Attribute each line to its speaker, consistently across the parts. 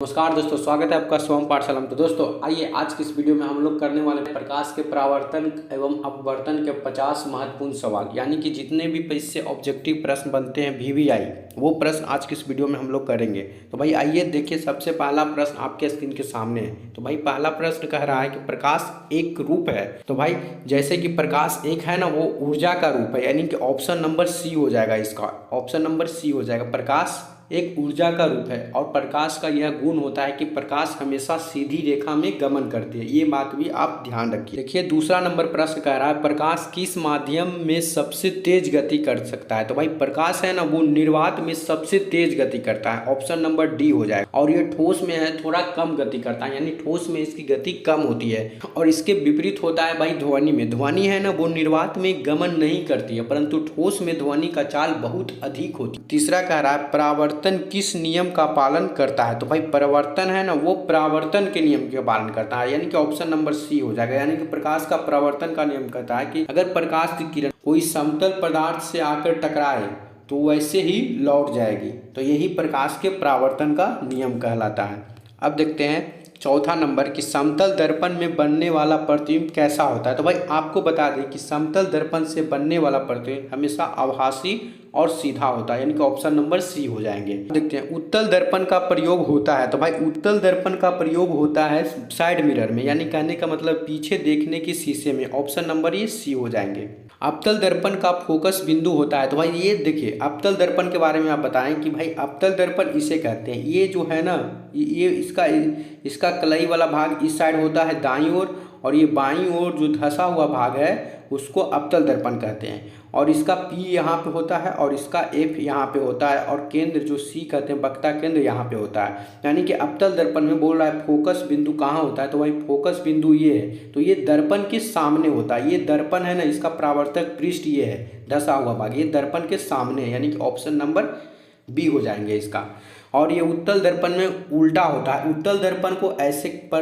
Speaker 1: नमस्कार दोस्तों, स्वागत है आपका स्वयं पाठशाला में। तो दोस्तों आइए आज की इस वीडियो में हम लोग करने वाले प्रकाश के परावर्तन एवं अपवर्तन के 50 महत्वपूर्ण सवाल, यानी कि जितने भी इससे ऑब्जेक्टिव प्रश्न बनते हैं वीवीआई, वो प्रश्न आज की इस वीडियो में हम लोग करेंगे। तो भाई आइए देखिए, सबसे पहला प्रश्न आपके स्क्रीन के सामने है। तो भाई पहला प्रश्न कह रहा है कि प्रकाश एक रूप है। तो भाई जैसे कि प्रकाश एक है ना, वो ऊर्जा का रूप है, यानी कि ऑप्शन नंबर सी हो जाएगा। इसका ऑप्शन नंबर सी हो जाएगा। प्रकाश एक ऊर्जा का रूप है और प्रकाश का यह गुण होता है कि प्रकाश हमेशा सीधी रेखा में गमन करती है। ये बात भी आप ध्यान रखिए। देखिए दूसरा नंबर प्रश्न कह रहा है प्रकाश किस माध्यम में सबसे तेज गति कर सकता है। तो भाई प्रकाश है ना, वो निर्वात में सबसे तेज गति करता है। ऑप्शन नंबर डी हो जाएगा। और ये ठोस में है, थोड़ा कम गति करता है, यानी ठोस में इसकी गति कम होती है। और इसके विपरीत होता है भाई ध्वनि में। ध्वनि है ना, वो निर्वात में गमन नहीं करती है, परंतु ठोस में ध्वनि का चाल बहुत अधिक होती है। तीसरा कह रहा है परावर्तन किस नियम का पालन करता है। तो भाई परावर्तन है ना, वो परावर्तन के नियम का पालन करता है, यानी कि ऑप्शन नंबर सी हो जाएगा। यानी कि प्रकाश का परावर्तन का नियम कहता है कि अगर प्रकाश की किरण कोई समतल पदार्थ से आकर टकराए तो वैसे ही लौट जाएगी। तो यही प्रकाश के परावर्तन का नियम कहलाता है। अब देखते हैं चौथा नंबर कि समतल दर्पण में बनने वाला प्रतिबिंब कैसा होता है। तो भाई आपको बता दें कि समतल दर्पण से बनने वाला प्रतिबिंब हमेशा आभासी और सीधा होता है, यानी कि ऑप्शन नंबर सी हो जाएंगे। देखते हैं उत्तल दर्पण का प्रयोग होता है। तो भाई उत्तल दर्पण का प्रयोग होता है साइड मिरर में, यानी कहने का मतलब पीछे देखने के शीशे में। ऑप्शन नंबर ये सी हो जाएंगे। अवतल दर्पण का फोकस बिंदु होता है। तो भाई ये देखिए अवतल दर्पण के बारे में आप बताएं कि भाई अवतल दर्पण इसे कहते हैं। ये जो है ना, ये इसका कलाई वाला भाग इस साइड होता है दाईं ओर, और ये बाईं ओर जो धंसा हुआ भाग है उसको अवतल दर्पण कहते हैं। और इसका P यहाँ पे होता है और इसका F यहाँ पे होता है, और केंद्र जो C कहते हैं वक्ता केंद्र यहाँ पे होता है। यानी कि अवतल दर्पण में बोल रहा है फोकस बिंदु कहाँ होता है। तो भाई फोकस बिंदु ये है, तो ये दर्पण के सामने होता है। ये दर्पण है ना, इसका परावर्तक पृष्ठ ये है धंसा हुआ भाग, ये दर्पण के सामने है, यानी कि ऑप्शन नंबर बी हो जाएंगे इसका। और ये उत्तल दर्पण में उल्टा होता है। उत्तल दर्पण को ऐसे पर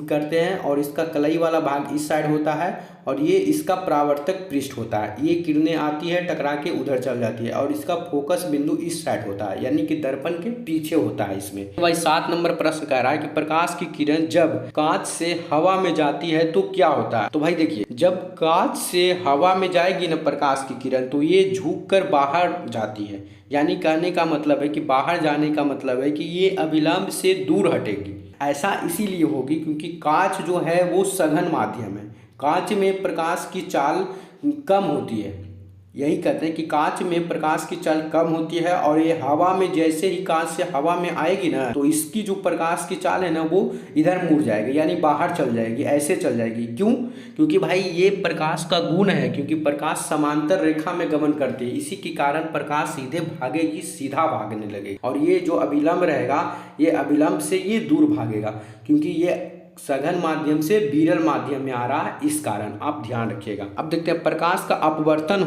Speaker 1: करते हैं और इसका कलाई वाला भाग इस साइड होता है और ये इसका परावर्तक पृष्ठ होता है। ये किरणें आती है टकरा के उधर चल जाती है और इसका फोकस बिंदु इस साइड होता है, यानी कि दर्पण के पीछे होता है इसमें। तो भाई 7 नंबर प्रश्न कह रहा है कि प्रकाश की किरण जब कांच से हवा में जाती है तो क्या होता है। तो भाई देखिए जब कांच से हवा में जाएगी ना प्रकाश की किरण, तो ये झुक कर बाहर जाती है। यानी कहने का मतलब है कि बाहर जाने का मतलब है कि ये अविलंब से दूर हटेगी। ऐसा इसीलिए होगी क्योंकि कांच जो है वो सघन माध्यम है। कांच में प्रकाश की चाल कम होती है। यही कहते हैं कि कांच में प्रकाश की चाल कम होती है, और ये हवा में जैसे ही कांच से हवा में आएगी ना, तो इसकी जो प्रकाश की चाल है ना वो इधर मुड़ जाएगी, यानी बाहर चल जाएगी, ऐसे चल जाएगी। क्यों? क्योंकि भाई ये प्रकाश का गुण है, क्योंकि प्रकाश समांतर रेखा में गमन करती है। इसी के कारण प्रकाश सीधे भागेगी, सीधा भागने लगेगी। और ये जो अभिलंब रहेगा, ये अभिलंब से ये दूर भागेगा, क्योंकि ये सघन माध्यम से विरल माध्यम में आ रहा है, इस कारण आप ध्यान रखिएगा। अब देखते हैं प्रकाश का अपवर्तन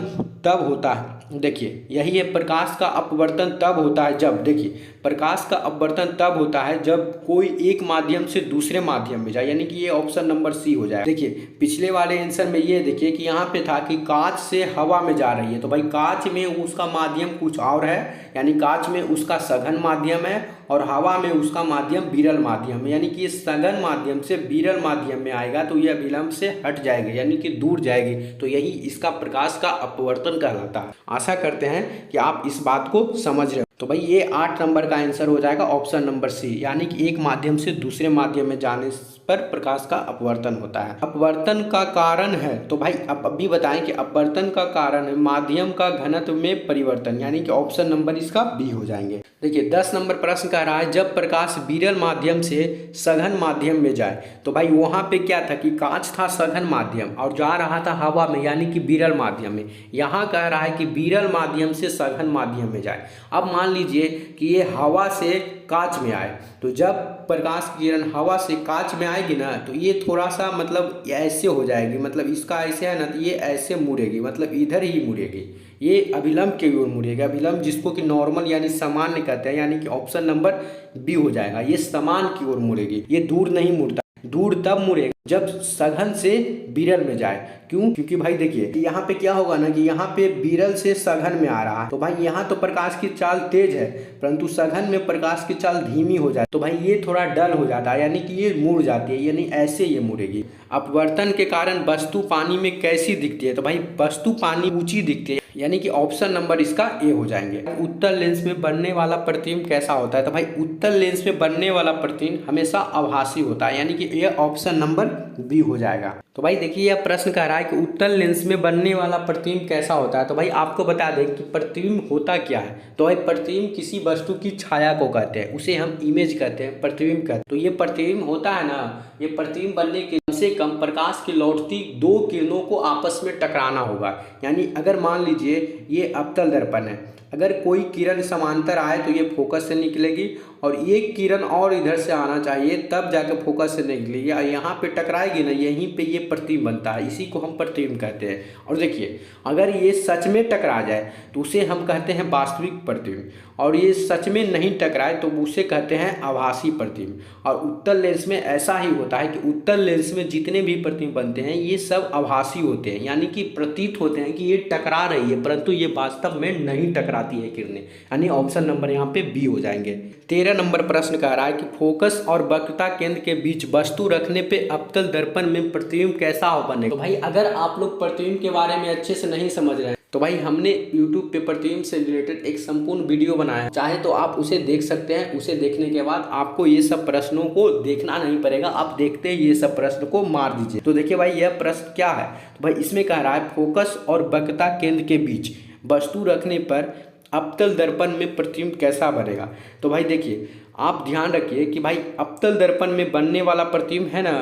Speaker 1: तब होता है। देखिए यही है, प्रकाश का अपवर्तन तब होता है जब, देखिए प्रकाश का अपवर्तन तब होता है जब कोई एक माध्यम से दूसरे माध्यम में जाए, यानी कि ये ऑप्शन नंबर सी हो जाए। देखिए पिछले वाले आंसर में ये देखिए कि यहाँ पे था कि कांच से हवा में जा रही है। तो भाई कांच में उसका माध्यम कुछ और है, यानी कांच में उसका सघन माध्यम है और हवा में उसका माध्यम विरल माध्यम है। यानी कि ये सघन माध्यम से विरल माध्यम में आएगा तो यह विलंब से हट जाएगी, यानी कि दूर जाएगी। तो यही इसका प्रकाश का अपवर्तन कहलाता है। आशा करते हैं कि आप इस बात को समझ रहे हो। तो भाई ये 8 नंबर का आंसर हो जाएगा ऑप्शन नंबर सी, यानी कि एक माध्यम से दूसरे माध्यम में जाने पर प्रकाश का अपवर्तन होता है। अपवर्तन का कारण है, तो भाई आप अभी बताएं कि अपवर्तन का कारण है माध्यम का घनत्व में परिवर्तन, यानी कि ऑप्शन नंबर इसका बी हो जाएंगे। देखिए 10 नंबर प्रश्न कह रहा है जब प्रकाश विरल माध्यम से सघन माध्यम में जाए। तो भाई वहाँ पे क्या था कि कांच था सघन माध्यम और जा रहा था हवा में, यानी कि विरल माध्यम में। यहाँ कह रहा है कि विरल माध्यम से सघन माध्यम में जाए। अब मान लीजिए कि ये हवा से कांच में आए, तो जब प्रकाश की किरण हवा से कांच में आएगी ना, तो ये थोड़ा सा मतलब ऐसे हो जाएगी, मतलब इसका ऐसे है ना, तो ये ऐसे मुड़ेगी, मतलब इधर ही मुड़ेगी, ये अभिलंब की ओर मुड़ेगा। अभिलंब जिसको कि नॉर्मल यानी सामान्य कहते हैं, यानी कि ऑप्शन नंबर बी हो जाएगा। ये समान की ओर मुड़ेगी, ये दूर नहीं मुड़ता। दूर तब मुड़ेगा जब सघन से विरल में जाए। क्यों? क्योंकि भाई देखिए यहाँ पे क्या होगा ना कि यहाँ पे विरल से सघन में आ रहा है, तो भाई यहाँ तो प्रकाश की चाल तेज है परंतु सघन में प्रकाश की चाल धीमी हो जाए तो भाई ये थोड़ा डल हो जाता है, यानी कि ये मुड़ जाती है, यानी ऐसे ये मुड़ेगी। अपवर्तन के कारण वस्तु पानी में कैसी दिखती है? तो भाई वस्तु पानी ऊंची दिखती है, यानी कि ऑप्शन नंबर इसका ए हो जाएंगे। उत्तल लेंस में बनने वाला प्रतिबिंब कैसा होता है? तो भाई उत्तल लेंस में बनने वाला प्रतिबिंब हमेशा आभासी होता है, यानी कि ये ऑप्शन नंबर बी हो जाएगा। तो भाई देखिए यह प्रश्न कह रहा है कि उत्तल लेंस में बनने वाला प्रतिबिंब कैसा होता है। तो भाई आपको बता दें कि प्रतिबिंब होता क्या है। तो भाई प्रतिबिंब किसी वस्तु की छाया को कहते हैं, उसे हम इमेज कहते हैं, प्रतिबिंब कहते हैं। तो ये प्रतिबिंब होता है ना, ये प्रतिबिंब बनने के कम से कम प्रकाश की लौटती दो किरणों को आपस में टकराना होगा। यानी अगर मान लीजिए ये अवतल दर्पण है, अगर कोई किरण समांतर आए तो ये फोकस से निकलेगी और एक किरण और इधर से आना चाहिए तब जाकर फोकस से निकलेगी, या यहाँ पे टकराएगी ना, यहीं पे ये प्रतिबिंब बनता है, इसी को हम प्रतिबिंब कहते हैं। और देखिए अगर ये सच में टकरा जाए तो उसे हम कहते हैं वास्तविक प्रतिबिंब, और ये सच में नहीं टकराए तो उसे कहते हैं आभासी प्रतिबिंब। और उत्तल लेंस में ऐसा ही होता है कि उत्तल लेंस में जितने भी प्रतिबिंब बनते हैं ये सब आभासी होते हैं, यानी कि प्रतीत होते हैं कि ये टकरा रही है परंतु ये वास्तव में नहीं टकराती है किरणें, यानी ऑप्शन नंबर यहाँ पे बी हो जाएंगे। 13 नंबर प्रश्न कह रहा है कि फोकस और वक्रता केंद्र के बीच वस्तु रखने पे अवतल दर्पण में प्रतिबिंब कैसा बनेगा। तो भाई अगर आप लोग प्रतिबिंब के बारे में अच्छे से नहीं समझ रहे हैं तो भाई हमने YouTube पे प्रतिबिंब से रिलेटेड एक संपूर्ण वीडियो बनाया है, चाहे तो आप उसे देख सकते हैं। उसे देखने के बाद आपको ये सब प्रश्नों को देखना नहीं पड़ेगा, आप देखते ही ये सब प्रश्न को मार दीजिए। तो देखिए भाई यह प्रश्न क्या है, तो भाई इसमें कह रहा है फोकस और वक्रता केंद्र के बीच वस्तु रखने पर अवतल दर्पण में प्रतिबिंब कैसा बनेगा। तो भाई देखिए आप ध्यान रखिए कि भाई अवतल दर्पण में बनने वाला प्रतिबिंब है ना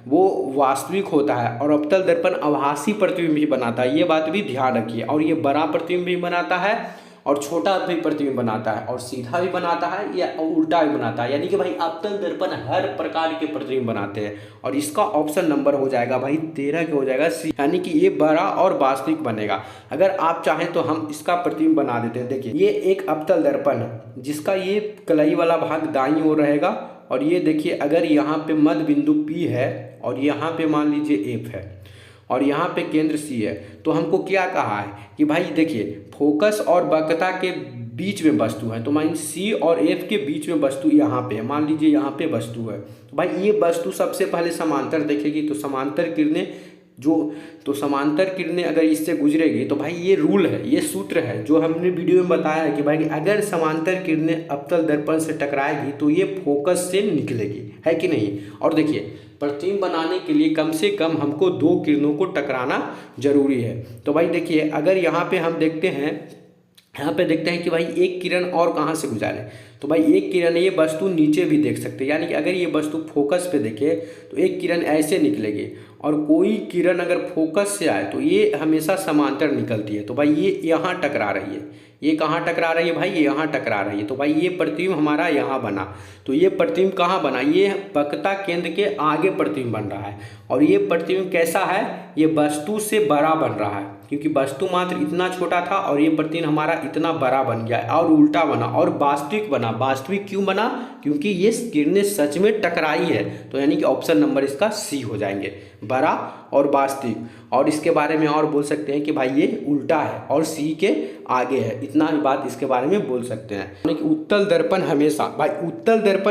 Speaker 1: वो वास्तविक होता है और अवतल दर्पण आभासी प्रतिबिंब भी बनाता है, ये बात भी ध्यान रखिए। और ये बड़ा प्रतिबिंब भी बनाता है और छोटा भी प्रतिबिंब बनाता है और सीधा भी बनाता है या उल्टा भी बनाता है, यानी कि भाई अवतल दर्पण हर प्रकार के प्रतिबिंब बनाते हैं। और इसका ऑप्शन नंबर हो जाएगा भाई 13 के हो जाएगा सी, यानी कि ये बड़ा और वास्तविक बनेगा। अगर आप चाहें तो हम इसका प्रतिबिंब बना देते हैं। देखिए ये एक अवतल दर्पण है जिसका ये कलाई वाला भाग दाईं ओर रहेगा और ये देखिए अगर यहाँ पे मध्य बिंदु P है और यहाँ पे मान लीजिए F है और यहाँ पे केंद्र C है, तो हमको क्या कहा है कि भाई देखिए फोकस और वक्रता के बीच में वस्तु है, तो मान C और F के बीच में वस्तु यहाँ पे है, मान लीजिए यहाँ पे वस्तु है। तो भाई ये वस्तु सबसे पहले समांतर देखेगी, तो समांतर किरणें अगर इससे गुजरेगी तो भाई ये रूल है, ये सूत्र है जो हमने वीडियो में बताया है कि भाई अगर समांतर किरणें अवतल दर्पण से टकराएगी तो ये फोकस से निकलेगी, है कि नहीं। और देखिए प्रतिबिंब बनाने के लिए कम से कम हमको दो किरणों को टकराना जरूरी है। तो भाई देखिए अगर यहाँ पे हम देखते हैं कि भाई एक किरण और कहाँ से गुजारे, तो भाई एक किरण ये वस्तु नीचे भी देख सकते हैं, यानी कि अगर ये वस्तु फोकस पे देखे तो एक किरण ऐसे निकलेगी और कोई किरण अगर फोकस से आए तो ये हमेशा समांतर निकलती है। तो भाई ये यहाँ टकरा रही है, ये कहाँ टकरा रही है भाई, ये यहाँ टकरा रही है। तो भाई ये प्रतिबिंब हमारा यहाँ बना, तो ये प्रतिबिंब कहाँ बना, ये वक्रता केंद्र के आगे प्रतिबिंब बन रहा है। और ये प्रतिबिंब कैसा है, ये वस्तु से बड़ा बन रहा है क्योंकि वस्तु मात्र इतना छोटा था और ये प्रतिबिंब हमारा इतना बड़ा बन गया और उल्टा बना और वास्तविक बना। वास्तविक क्यों बना, क्योंकि ये किरणें सच में टकराई है, तो यानी कि ऑप्शन नंबर इसका सी हो जाएंगे, बड़ा और वास्तविक। और इसके बारे में और बोल सकते हैं कि भाई ये उल्टा है और सी के आगे है, इतना ही बात इसके बारे में बोल सकते हैं। यानी कि उत्तल दर्पण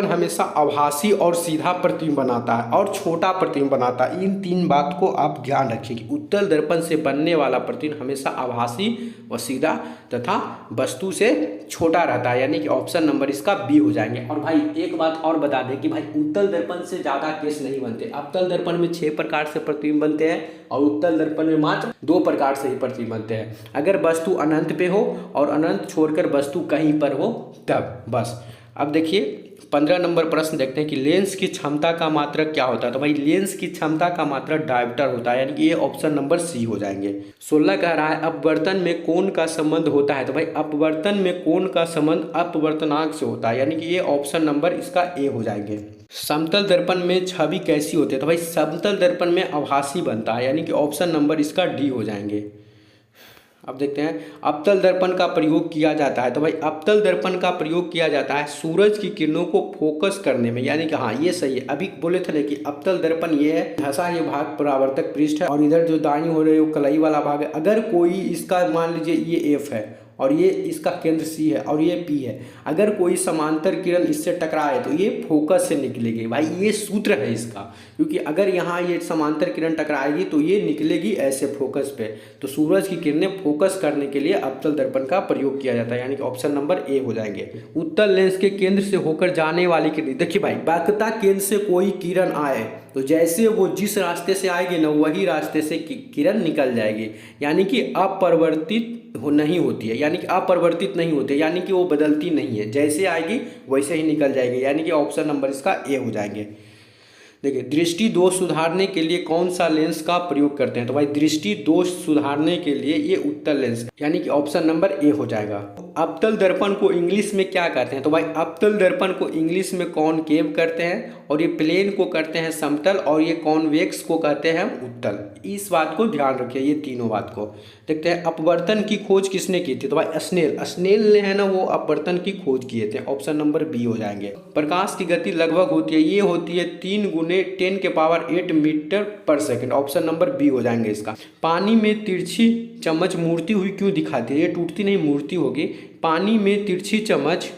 Speaker 1: हमेशा आभासी और सीधा प्रतिबिंब बनाता है और छोटा प्रतिबिंब बनाता है। इन तीन बात को आप ध्यान रखिए कि उत्तल दर्पण से बनने वाला प्रतिबिंब हमेशा आभासी व सीधा तथा वस्तु से छोटा रहता है, यानी कि ऑप्शन नंबर इसका बी हो जाएंगे। और भाई एक बात और बता दें कि भाई उत्तल दर्पण से ज़्यादा केस नहीं बनते। अवतल दर्पण में 6 प्रकार से प्रतिबिंब बनते हैं और उत्तल दर्पण में मात्र 2 प्रकार से ही प्रतिबिंब बनते हैं। अगर वस्तु अनंत पे हो और अनंत छोड़कर वस्तु कहीं पर हो तब बस। अब देखिए 15 नंबर प्रश्न देखते हैं कि लेंस की क्षमता का मात्रक क्या होता है। तो भाई लेंस की क्षमता का मात्रक डायोप्टर होता है, यानी कि ये ऑप्शन नंबर सी हो जाएंगे। 16 कह रहा है अपवर्तन में कोण का संबंध होता है। तो भाई अपवर्तन में कोण का संबंध अपवर्तनांक से होता है, यानी कि ये ऑप्शन नंबर इसका ए हो जाएंगे। समतल दर्पण में छवि कैसी होती है। तो भाई समतल दर्पण में आभासी बनता है, यानी कि ऑप्शन नंबर इसका डी हो जाएंगे। अब देखते हैं अवतल दर्पण का प्रयोग किया जाता है। तो भाई अवतल दर्पण का प्रयोग किया जाता है सूरज की किरणों को फोकस करने में, यानी कि हाँ ये सही है। अभी बोले थे ना कि अवतल दर्पण ये है, धसा ये भाग परावर्तक पृष्ठ है और इधर जो दाईं हो रही है वो कलई वाला भाग है। अगर कोई इसका मान लीजिए ये एफ है और ये इसका केंद्र सी है और ये पी है, अगर कोई समांतर किरण इससे टकराए तो ये फोकस से निकलेगी। भाई ये सूत्र है इसका, क्योंकि अगर यहाँ ये समांतर किरण टकराएगी तो ये निकलेगी ऐसे फोकस पे। तो सूरज की किरणें फोकस करने के लिए अवतल दर्पण का प्रयोग किया जाता है, यानी कि ऑप्शन नंबर ए हो जाएंगे। उत्तल लेंस के केंद्र से होकर जाने वाली किरण, देखिए भाई वक्रता केंद्र से कोई किरण आए तो जैसे वो जिस रास्ते से आएगी ना वही रास्ते से किरण निकल जाएगी, यानी कि अपरिवर्तित नहीं होती है, यानी कि अपरिवर्तित नहीं होते, यानी कि वो बदलती नहीं है, जैसे आएगी वैसे ही निकल जाएगी, यानी कि ऑप्शन नंबर इसका ए हो जाएंगे। देखिए दृष्टि दोष सुधारने के लिए कौन सा लेंस का प्रयोग करते हैं? तो भाई दृष्टि दोष सुधारने के लिए ये उत्तल लेंस, यानी कि ऑप्शन नंबर ए हो जाएगा। अवतल दर्पण को इंग्लिश में क्या कहते हैं? तो भाई अवतल दर्पण को इंग्लिश में कॉनकेव करते हैं, और ये प्लेन को करते हैं समतल, और ये कॉन्वेक्स को कहते हैं उत्तल। इस बात को ध्यान रखिए, ये तीनों बात को। देखते हैं अपवर्तन की खोज किसने की थी? तो भाई स्नेल ने है ना वो अपवर्तन की खोज किए थे, ऑप्शन नंबर बी हो जाएंगे। प्रकाश की गति लगभग होती है, ये होती है 3 × 10⁸ मीटर पर सेकंड, ऑप्शन नंबर बी हो जाएंगे इसका। पानी में तिरछी चम्मच मूर्ती हुई क्यों दिखाती है? ये टूटती नहीं मूर्ती होगी। पानी में तिरछी चम्मच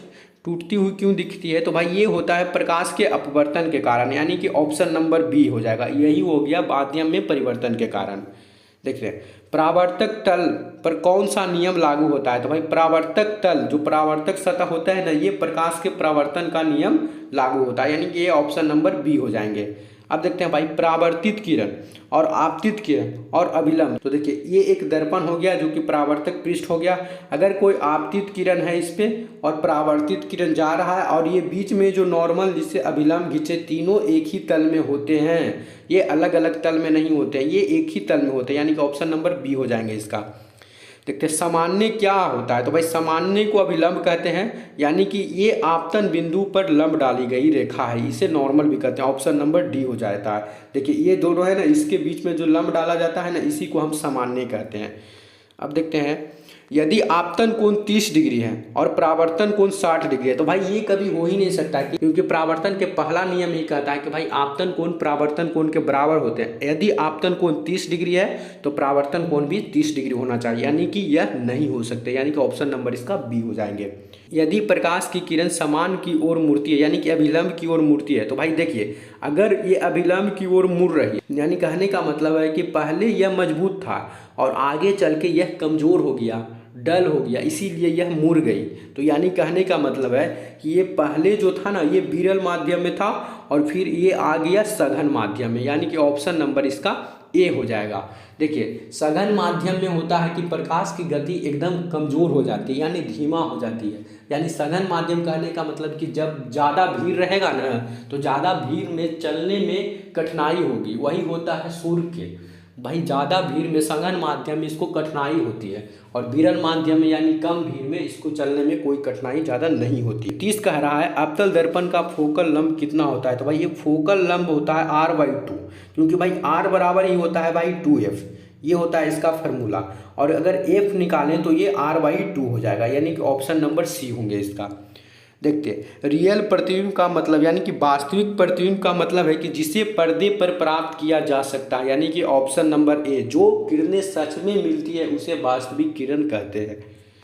Speaker 1: टूटती हुई क्यों दिखती है? तो भाई ये होता है प्रकाश के अपवर्तन के कारण, यानी कि ऑप्शन नंबर बी हो जाएगा। यही हो गया माध्यम में परिवर्तन के कारण। देखिए परावर्तक तल पर कौन सा नियम लागू होता है? तो भाई परावर्तक तल, जो परावर्तक सतह होता है ना, ये प्रकाश के परावर्तन का नियम लागू होता है, यानी कि ये ऑप्शन नंबर बी हो जाएंगे। अब देखते हैं भाई परावर्तित किरण और आपतित किरण और अभिलंब। तो देखिए ये एक दर्पण हो गया जो कि परावर्तक पृष्ठ हो गया। अगर कोई आपतित किरण है इस पे और परावर्तित किरण जा रहा है और ये बीच में जो नॉर्मल जिससे अभिलंब खींचे, तीनों एक ही तल में होते हैं, ये अलग अलग तल में नहीं होते हैं, ये एक ही तल में होते हैं, यानी कि ऑप्शन नंबर बी हो जाएंगे इसका। देखते हैं सामान्य क्या होता है? तो भाई सामान्य को अभिलंब कहते हैं, यानी कि ये आपतन बिंदु पर लंब डाली गई रेखा है, इसे नॉर्मल भी कहते हैं, ऑप्शन नंबर डी हो जाता है। देखिए ये दोनों है ना, इसके बीच में जो लंब डाला जाता है ना, इसी को हम सामान्य कहते हैं। अब देखते हैं यदि आपतन कोण 30 डिग्री है और परावर्तन कोण 60 डिग्री है, तो भाई ये कभी हो ही नहीं सकता, क्योंकि परावर्तन के पहला नियम ही कहता है कि भाई आपतन कोण परावर्तन कोण के बराबर होते हैं। यदि आपतन कोण 30 डिग्री है तो परावर्तन कोण भी 30 डिग्री होना चाहिए, यानी कि यह नहीं हो सकते, यानी कि ऑप्शन नंबर इसका बी हो जाएंगे। यदि प्रकाश की किरण समान की ओर मुड़ती है, यानी कि अभिलंब की ओर मुड़ती है, तो भाई देखिए अगर ये अभिलंब की ओर मुड़ रही है, यानी कहने का मतलब है कि पहले यह मजबूत था और आगे चल के यह कमज़ोर हो गया, डल हो गया, इसीलिए यह मुड़ गई। तो यानी कहने का मतलब है कि ये पहले जो था ना, ये विरल माध्यम में था और फिर ये आ गया सघन माध्यम में, यानी कि ऑप्शन नंबर इसका ए हो जाएगा। देखिए सघन माध्यम में होता है कि प्रकाश की गति एकदम कमज़ोर हो जाती है, यानी धीमा हो जाती है। यानी सघन माध्यम कहने का मतलब कि जब ज़्यादा भीड़ रहेगा ना, तो ज़्यादा भीड़ में चलने में कठिनाई होगी, वही होता है सूर्य के। भाई ज़्यादा भीड़ में सघन माध्यम में इसको कठिनाई होती है, और विरल माध्यम में यानी कम भीड़ में इसको चलने में कोई कठिनाई ज़्यादा नहीं होती। 30 कह रहा है अवतल दर्पण का फोकल लंब कितना होता है? तो भाई ये फोकल लंब होता है r/2, क्योंकि भाई r बराबर ही होता है भाई 2f, ये होता है इसका फार्मूला। और अगर f निकालें तो ये r/2 हो जाएगा, यानी कि ऑप्शन नंबर सी होंगे इसका। देखते रियल प्रतिबिंब का मतलब, यानी कि वास्तविक प्रतिबिंब का मतलब है कि जिसे पर्दे पर प्राप्त किया जा सकता है, यानी कि ऑप्शन नंबर ए, जो किरणें सच में मिलती है उसे वास्तविक किरण कहते हैं।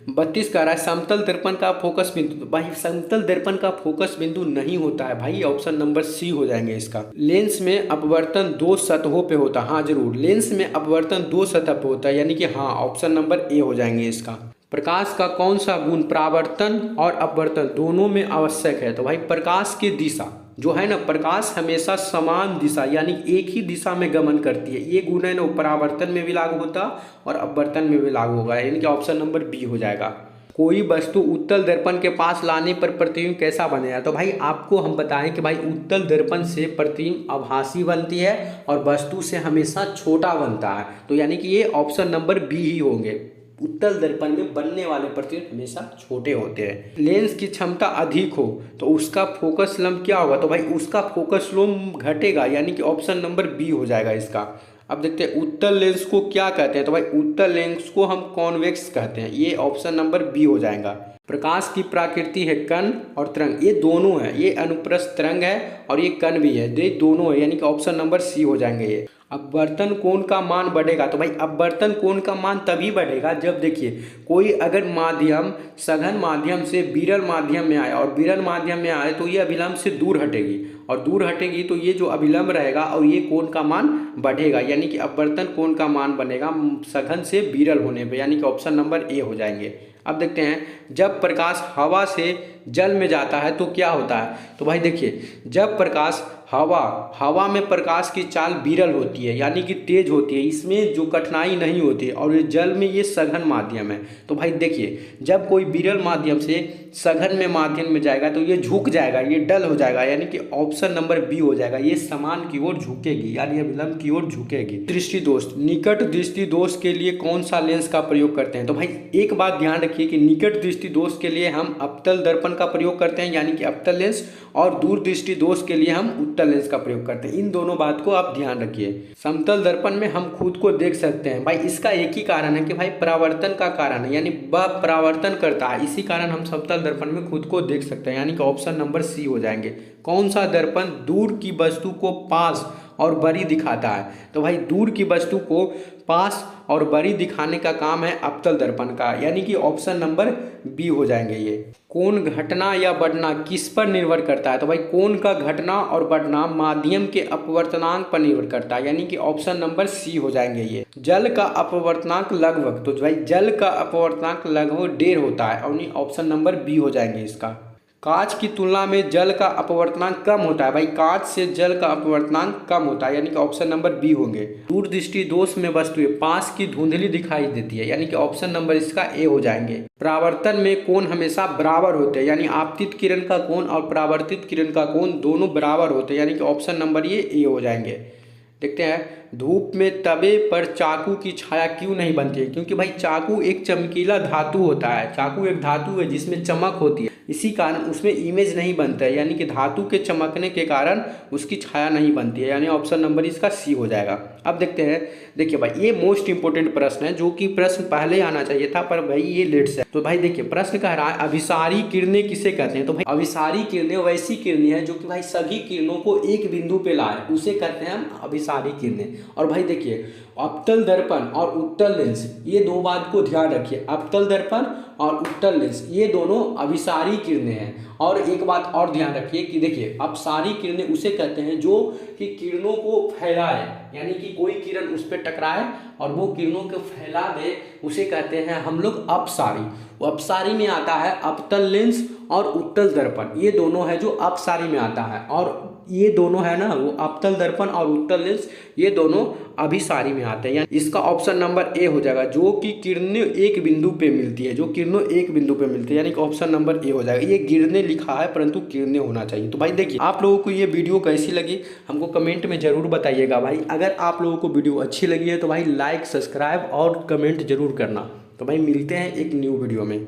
Speaker 1: 32 कह रहा है समतल दर्पण का फोकस बिंदु। भाई समतल दर्पण का फोकस बिंदु नहीं होता है भाई, ऑप्शन नंबर सी हो जाएंगे इसका। लेंस में अपवर्तन 2 सतहों पे होता है, हाँ जरूर, लेंस में अपवर्तन 2 सतह पे होता है, यानी कि हाँ ऑप्शन नंबर ए हो जाएंगे इसका। प्रकाश का कौन सा गुण परावर्तन और अपवर्तन दोनों में आवश्यक है? तो भाई प्रकाश की दिशा जो है ना, प्रकाश हमेशा समान दिशा यानी एक ही दिशा में गमन करती है, ये गुण है ना, परावर्तन में भी लागू होता और अपवर्तन में भी लागू होगा, यानी कि ऑप्शन नंबर बी हो जाएगा। कोई वस्तु उत्तल दर्पण के पास लाने पर प्रतिबिंब कैसा बनेगा? तो भाई आपको हम बताएं कि भाई उत्तल दर्पण से प्रतिबिंब आभासी बनती है और वस्तु से हमेशा छोटा बनता है, तो यानी कि ये ऑप्शन नंबर बी ही होंगे। उत्तल दर्पण में बनने वाले प्रतिबिंब हमेशा छोटे होते हैं। लेंस की क्षमता अधिक हो तो उसका फोकस लंब क्या होगा? तो भाई उसका फोकस लंब घटेगा, यानी कि ऑप्शन नंबर बी हो जाएगा इसका। अब देखते हैं उत्तल लेंस को क्या कहते हैं। तो भाई उत्तल लेंस को हम कॉन्वेक्स कहते हैं। ये ऑप्शन नंबर बी हो जाएगा। प्रकाश की प्रकृति है कण और तरंग, ये दोनों है। ये अनुप्रस्थ तरंग है और ये कण भी है, ये दोनों है, यानी कि ऑप्शन नंबर सी हो जाएंगे ये। अपवर्तन कोण का मान बढ़ेगा। तो भाई अपवर्तन कोण का मान तभी बढ़ेगा जब देखिए कोई अगर माध्यम सघन माध्यम से विरल माध्यम में आए और विरल माध्यम में आए तो ये अभिलंब से दूर हटेगी और दूर हटेगी तो ये जो अभिलंब रहेगा और ये कोण का मान बढ़ेगा, यानी कि अपवर्तन कोण का मान बनेगा सघन से विरल होने पे, यानी कि ऑप्शन नंबर ए हो जाएंगे। अब देखते हैं जब प्रकाश हवा से जल में जाता है तो क्या होता है। तो भाई देखिए जब प्रकाश हवा में प्रकाश की चाल विरल होती है, यानी कि तेज होती है, इसमें जो कठिनाई नहीं होती है, और जल में ये सघन माध्यम है। तो भाई देखिए जब कोई विरल माध्यम से सघन में माध्यम में जाएगा तो ये झुक जाएगा, ये डल हो जाएगा, यानी कि ऑप्शन नंबर बी हो जाएगा। ये समान की ओर झुकेगी, यानी अभिलंब की ओर झुकेगी। दृष्टि दोष, निकट दृष्टि दोष के लिए कौन सा लेंस का प्रयोग करते हैं। तो भाई एक बात ध्यान रखिए कि निकट दृष्टि दोष के लिए हम अवतल दर्पण का प्रयोग करते हैं, यानी कि अवतल लेंस, और दूर दृष्टि दोष के लिए हम उत्तल लेंस का प्रयोग करते हैं। इन दोनों बात को आप ध्यान रखिए। समतल दर्पण में हम खुद को देख सकते हैं। भाई इसका एक ही कारण है कि भाई परावर्तन का कारण है, यानी वह परावर्तन करता है, इसी कारण हम समतल दर्पण में खुद को देख सकते हैं, यानी कि ऑप्शन नंबर सी हो जाएंगे। कौन सा दर्पण दूर की वस्तु को पास और बड़ी दिखाता है। तो भाई दूर की वस्तु को पास और बड़ी दिखाने का काम है अवतल दर्पण का, यानी कि ऑप्शन नंबर बी हो जाएंगे ये। कोण घटना या बढ़ना किस पर निर्भर करता है। तो भाई कोण का घटना और बढ़ना माध्यम के अपवर्तनांक पर निर्भर करता है, यानी कि ऑप्शन नंबर सी हो जाएंगे ये। जल का अपवर्तनांक लगभग, तो भाई जल का अपवर्तनांक लगभग 1.5 होता है, और ऑप्शन नंबर बी हो जाएंगे इसका। कांच की तुलना में जल का अपवर्तनांक कम होता है। भाई कांच से जल का अपवर्तनांक कम होता है, यानी कि ऑप्शन नंबर बी होंगे। दूरदृष्टि दोष में वस्तुएं पास की धुंधली दिखाई देती है, यानी कि ऑप्शन नंबर इसका ए हो जाएंगे। परावर्तन में कोण हमेशा बराबर होते हैं, यानी आपतित किरण का कोण और परावर्तित किरण का कोण दोनों बराबर होते हैं, यानी कि ऑप्शन नंबर ये ए हो जाएंगे। देखते हैं धूप में तवे पर चाकू की छाया क्यों नहीं बनती है। क्योंकि भाई चाकू एक चमकीला धातु होता है, चाकू एक धातु है जिसमें चमक होती है, इसी कारण उसमें इमेज नहीं बनता है, यानी कि धातु के चमकने के कारण उसकी छाया नहीं बनती है, यानी ऑप्शन नंबर इसका सी हो जाएगा। अब देखते हैं, देखिए भाई ये मोस्ट इंपोर्टेंट प्रश्न है, जो कि प्रश्न पहले आना चाहिए था पर भाई ये लेट से। तो भाई देखिए प्रश्न कह रहा है अभिसारी किरणें किसे कहते हैं। तो भाई अभिसारी किरणें वैसी किरणें हैं जो कि भाई सभी किरणों को एक बिंदु पे लाए, उसे कहते हैं हम अभिसारी किरणें। और भाई देखिए अवतल दर्पण और उत्तल लेंस, ये दो बात को ध्यान रखिए, अवतल दर्पण और उत्तल लेंस ये दोनों अभिसारी किरणें हैं। और एक बात और ध्यान रखिए कि देखिए अपसारी किरणें उसे कहते हैं जो कि किरणों को फैलाए, यानी कि कोई किरण उस पर टकराए और वो किरणों को फैला दे, उसे कहते हैं हम लोग अपसारी। वो अपसारी में आता है अवतल लेंस और उत्तल दर्पण, ये दोनों है जो अपसारी में आता है, और ये दोनों है ना वो अवतल दर्पण और उत्तल लेंस ये दोनों अभिसारी में आते हैं, यानी इसका ऑप्शन नंबर ए हो जाएगा, जो कि किरणें एक बिंदु पे मिलती है, जो किरणें एक बिंदु पे मिलती है, यानी कि ऑप्शन नंबर ए हो जाएगा। ये गिरने लिखा है परंतु किरणें होना चाहिए। तो भाई देखिए आप लोगों को ये वीडियो कैसी लगी हमको कमेंट में जरूर बताइएगा भाई। अगर आप लोगों को वीडियो अच्छी लगी है तो भाई लाइक सब्सक्राइब और कमेंट जरूर करना। तो भाई मिलते हैं एक न्यू वीडियो में।